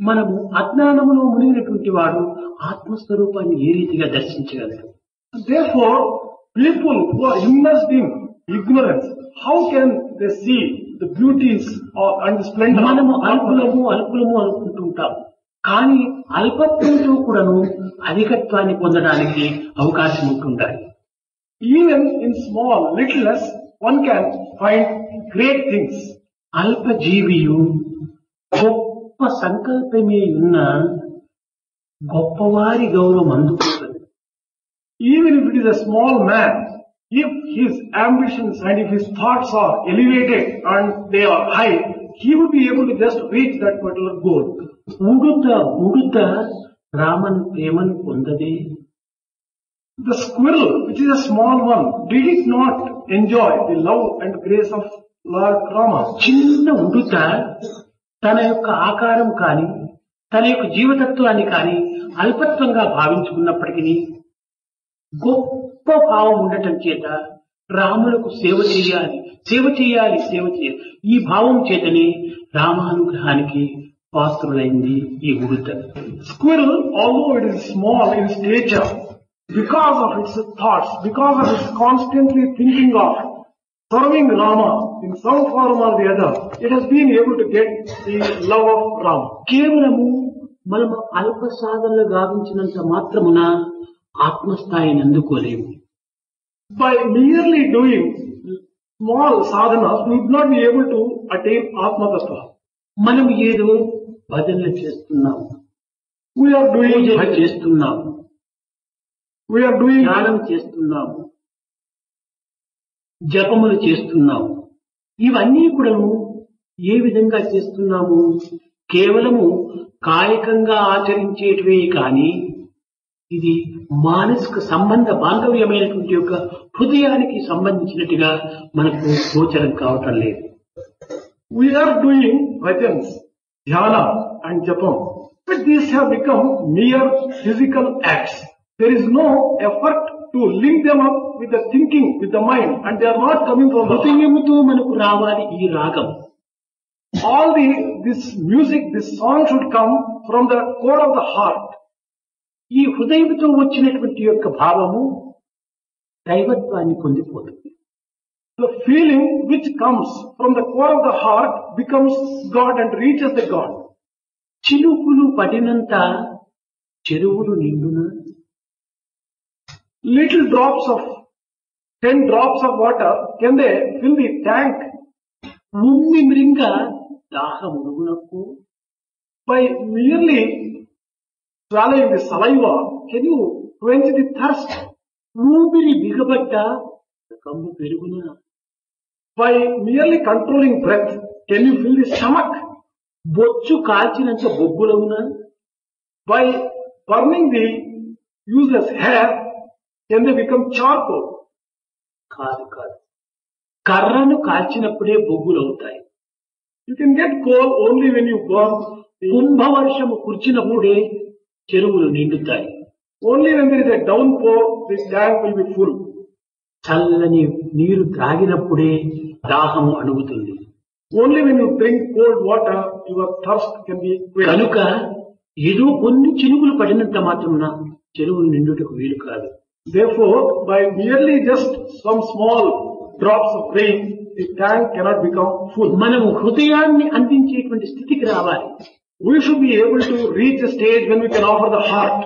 మనము అజ్ఞానములో మునిగినటువంటి వాడు ఆత్మస్వరూపాన్ని ఏ రీతిగా దర్శించగలరు? Therefore, people who are immersed in ignorance, how can they see the beauties and the splendor? మనము అల్పులము అనుకుంటుంటాం. కానీ అల్పత్వంతో కూడాను అధికత్వాన్ని పొందడానికి అవకాశం ఉంటుంటాయి. Even in small, littleness, one can find great things. అల్పజీవియు గొప్ప సంకల్పమే ఉన్న గొప్పవారి గౌరవం అందుకుంటుంది. Even if it is a small man, if his ambitions and if his thoughts are elevated and they are high, he would be able to just reach that particular goal. ఉడుత Raman ప్రేమను పొందదే. The squirrel, which is a small one, did it not enjoy the love and grace of Lord Rama? చిన్న ఉడుత తన యొక్క ఆకారం కాని తన యొక్క జీవతత్వాన్ని కాని అల్పత్వంగా భావించుకున్నప్పటికీ గొప్ప భావం ఉండటం చేత రాములకు సేవ చేయాలి ఈ భావం చేతనే రామానుగ్రహానికి పాత్రులైంది ఈ ఉడుత. Squirrel, although it is small in stature, because of its thoughts, because of its constantly thinking of serving Rama in some form or the other, it has been able to get the love of Rama. కేవలము మనము అల్ప సాధనలు గావించినంత మాత్రమున ఆత్మస్థాయిని అందుకోలేము. By merely doing small sadhanas, we would not be able to attain Atma Tattva. మనం ఏదో భజనలు చేస్తున్నాము, We are doing చేస్తున్నాము, ధ్యానం చేస్తున్నాము, జపములు చేస్తున్నాము. ఇవన్నీ కూడా ఏ విధంగా చేస్తున్నాము? కేవలము కాయకంగా ఆచరించేటివే కానీ ఇది మానసిక సంబంధ బాంధవ్యమైనటువంటి యొక్క హృదయానికి సంబంధించినట్టుగా మనకు గోచరం కావటం లేదు. We are doing bhajans, dhyana and japam, but these have become mere physical acts. There is no effort to link them up with the thinking, with the mind, and they are not coming from the హృదయముతో మనకు రావాలి ఈ రాగం. All this music, this song should come from the core of the heart. ఈ హృదయంతో వచ్చినటువంటి యొక్క భావము దైవత్వాన్ని పొందిపోతుంది. The feeling which comes from the core of the heart becomes God and reaches the God. చిలుకులు పడినంత చెరువులు నిండున. Little drops of 10 drops of water, can they fill the tank? ఉమ్మి మృంగ దాహమునకు. By merely swallowing the saliva, can you quench the thirst? ఊపిరి బిగబడ్డ కమ్ము పెరుగున. By merely controlling breath, can you fill the stomach? బొచ్చు కాల్చినంత బొగ్గులవున. By burning the useless hair, can they become charcoal? కాదు. కర్రను కాల్చినప్పుడే బొగ్గులవుతాయి. You can get coal only when you burn. కుంభవర్షము కుర్చినప్పుడే చెరువులు నిండుతాయి. Only when there is a downpour, the tank will be full. చల్లని నీరు త్రాగినప్పుడే దాహము అణుగుతుంది. Only when you drink cold water, your thirst can be quenched. కనుక ఏదో కొన్ని చినుకులు పడినంత మాత్రమున చెరువులు నిండుటకు వీలు కాదు. Therefore, by merely just some small drops of rain, the tank cannot become full. మనము హృదయాన్ని అందించేటువంటి స్థితికి రావాలి. We should be able to reach a stage when we can offer the heart.